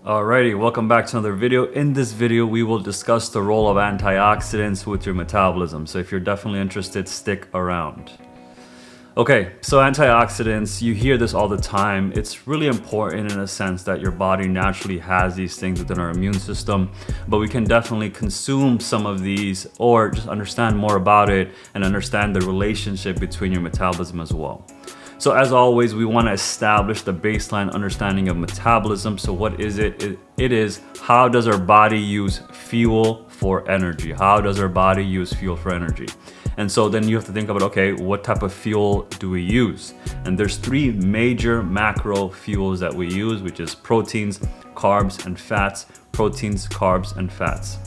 Alrighty, welcome back to another video. In this video, we will discuss the role of antioxidants with your metabolism. So if you're definitely interested, stick around. Okay, so antioxidants, you hear this all the time. It's really important in a sense that your body naturally has these things within our immune system, but we can definitely consume some of these or just understand more about it and understand the relationship between your metabolism as well. So as always, we want to establish the baseline understanding of metabolism. So what is it? It is how does our body use fuel for energy? How does our body use fuel for energy? And so then you have to think about, okay, what type of fuel do we use? And there's three major macro fuels that we use, which is proteins, carbs, and fats. Proteins, carbs, and fats.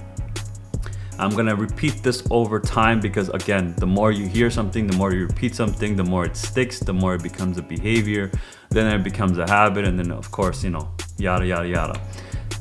I'm gonna repeat this over time because again, the more you hear something, the more you repeat something, the more it sticks, the more it becomes a behavior, then it becomes a habit, and then of course, yada, yada, yada.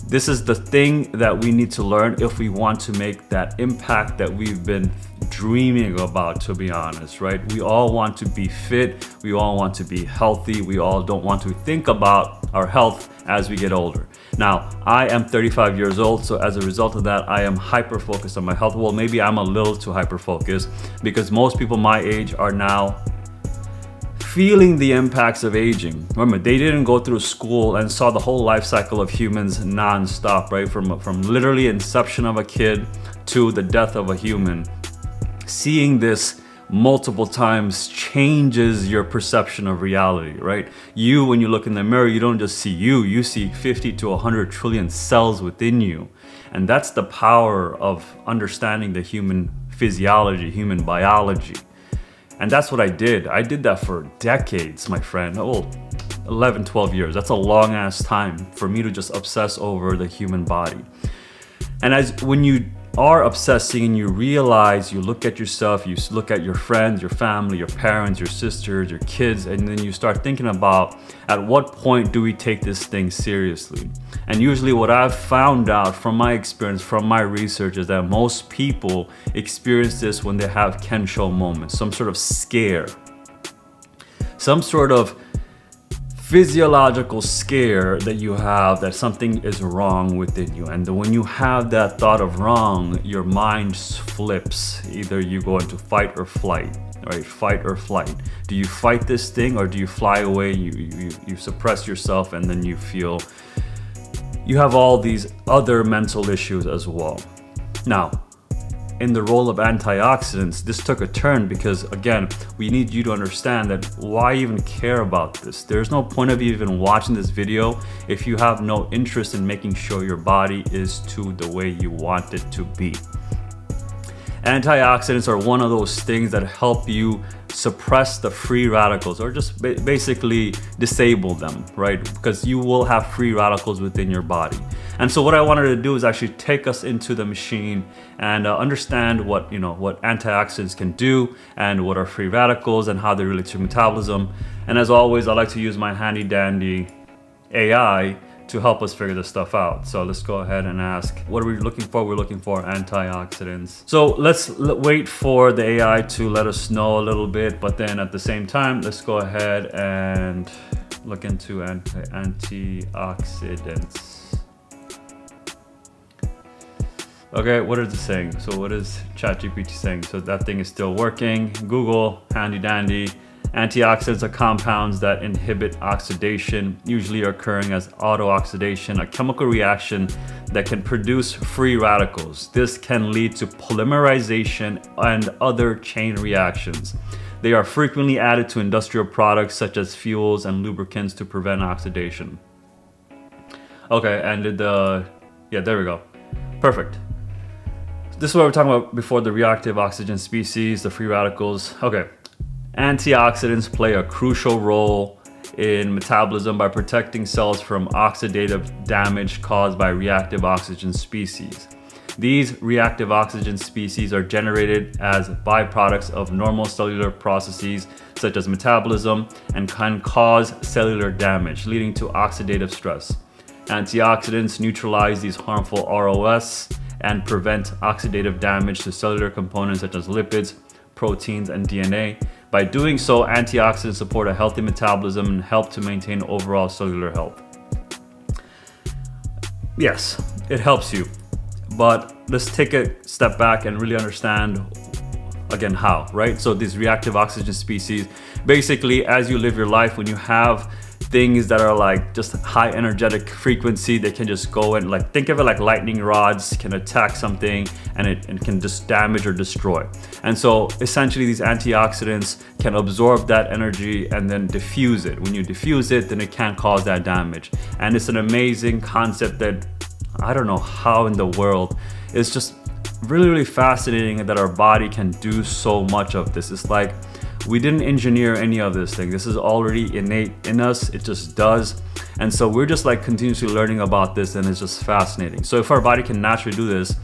This is the thing that we need to learn if we want to make that impact that we've been dreaming about, to be honest, right? We all want to be fit, we all want to be healthy, we all don't want to think about our health as we get older. Now, I am 35 years old, so as a result of that, I am hyper-focused on my health. Well, maybe I'm a little too hyper-focused because most people my age are now feeling the impacts of aging. Remember, they didn't go through school and saw the whole life cycle of humans non-stop, right? From literally inception of a kid to the death of a human. Seeing this multiple times changes your perception of reality, right? When you look in the mirror, you don't just see you see 50 to 100 trillion cells within you. And that's the power of understanding the human physiology, human biology. And that's what I did. I did that for decades, my friend. 11, 12 years. That's a long ass time for me to just obsess over the human body. And when you are obsessing and you realize, you look at yourself, you look at your friends, your family, your parents, your sisters, your kids, and then you start thinking about at what point do we take this thing seriously? And usually what I've found out from my experience, from my research, is that most people experience this when they have Kensho moments, some sort of scare, some sort of physiological scare that you have that something is wrong within you. And when you have that thought of wrong, your mind flips. Either you go into fight or flight, right? Fight or flight. Do you fight this thing or do you fly away? You suppress yourself, and then you feel you have all these other mental issues as well. Now, in the role of antioxidants, this took a turn because, again, we need you to understand that why even care about this? There's no point of you even watching this video if you have no interest in making sure your body is to the way you want it to be. Antioxidants are one of those things that help you suppress the free radicals, or just basically disable them, right? Because you will have free radicals within your body. And so what I wanted to do is actually take us into the machine and understand what antioxidants can do and what are free radicals and how they relate to metabolism. And as always, I like to use my handy dandy AI to help us figure this stuff out. So let's go ahead and ask, what are we looking for? We're looking for antioxidants. So let's wait for the AI to let us know a little bit, but then at the same time, let's go ahead and look into antioxidants. Okay, what is it saying? So what is ChatGPT saying? So that thing is still working. Google, handy dandy. Antioxidants are compounds that inhibit oxidation, usually occurring as autooxidation, a chemical reaction that can produce free radicals. This can lead to polymerization and other chain reactions. They are frequently added to industrial products such as fuels and lubricants to prevent oxidation. Okay, and there we go. Perfect. This is what we were talking about before, the reactive oxygen species, the free radicals. Okay. Antioxidants play a crucial role in metabolism by protecting cells from oxidative damage caused by reactive oxygen species. These reactive oxygen species are generated as byproducts of normal cellular processes such as metabolism and can cause cellular damage, leading to oxidative stress. Antioxidants neutralize these harmful ROS and prevent oxidative damage to cellular components such as lipids, proteins, and DNA. By doing so, antioxidants support a healthy metabolism and help to maintain overall cellular health. yes, it helps you. But let's take a step back and really understand again how, right? So these reactive oxygen species, basically as you live your life, when you have things that are like just high energetic frequency, they can just go and like, think of it like lightning rods can attack something and it can just damage or destroy. And so essentially these antioxidants can absorb that energy and then diffuse it. When you diffuse it, then it can't cause that damage. And it's an amazing concept that I don't know how in the world. It's just really fascinating that our body can do so much of this. It's like we didn't engineer any of this thing. This is already innate in us. It just does. And so we're just like continuously learning about this, and it's just fascinating. So if our body can naturally do this,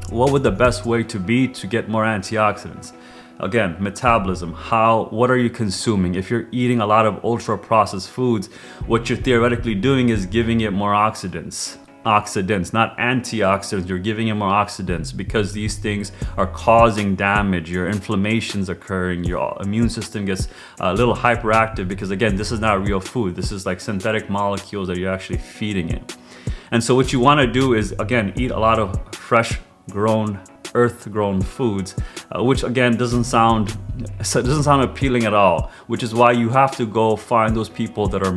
what would the best way to be to get more antioxidants? Again, metabolism. What are you consuming? If you're eating a lot of ultra processed foods, what you're theoretically doing is giving it more oxidants, not antioxidants. You're giving it more oxidants because these things are causing damage. Your inflammation's occurring, your immune system gets a little hyperactive because again, this is not real food. This is like synthetic molecules that you're actually feeding it. And so what you want to do is again, eat a lot of fresh grown, earth-grown foods, which again doesn't sound appealing at all, which is why you have to go find those people that are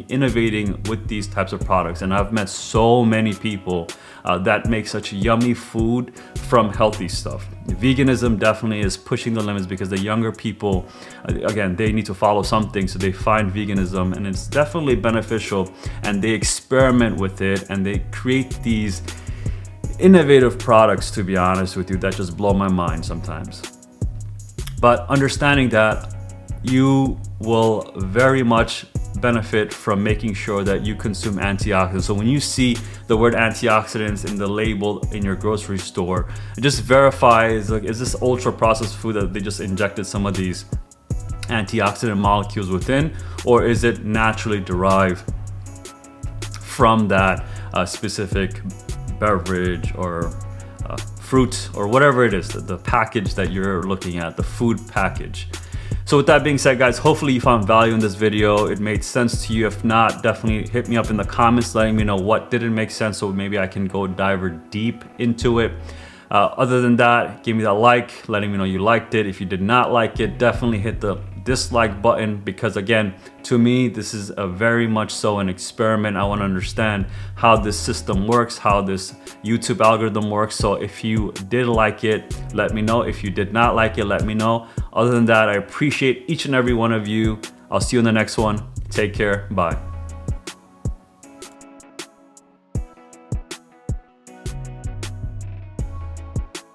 innovating with these types of products. And I've met so many people that make such yummy food from healthy stuff. Veganism definitely is pushing the limits because the younger people, again, they need to follow something, so they find veganism and it's definitely beneficial, and they experiment with it and they create these innovative products, to be honest with you, that just blow my mind sometimes. But understanding that, you will very much benefit from making sure that you consume antioxidants. So when you see the word antioxidants in the label in your grocery store, just verify, is this ultra processed food that they just injected some of these antioxidant molecules within, or is it naturally derived from that specific beverage or fruit or whatever it is, the package that you're looking at, the food package. So with that being said, guys, hopefully you found value in this video. It made sense to you. If not, definitely hit me up in the comments letting me know what didn't make sense, so maybe I can go dive deep into it. Other than that, give me that like, letting me know you liked it. If you did not like it, definitely hit the dislike button, because again, to me, this is a very much so an experiment. I want to understand how this system works, how this YouTube algorithm works. So if you did like it, let me know. If you did not like it, let me know. Other than that, I appreciate each and every one of you. I'll see you in the next one. Take care. Bye.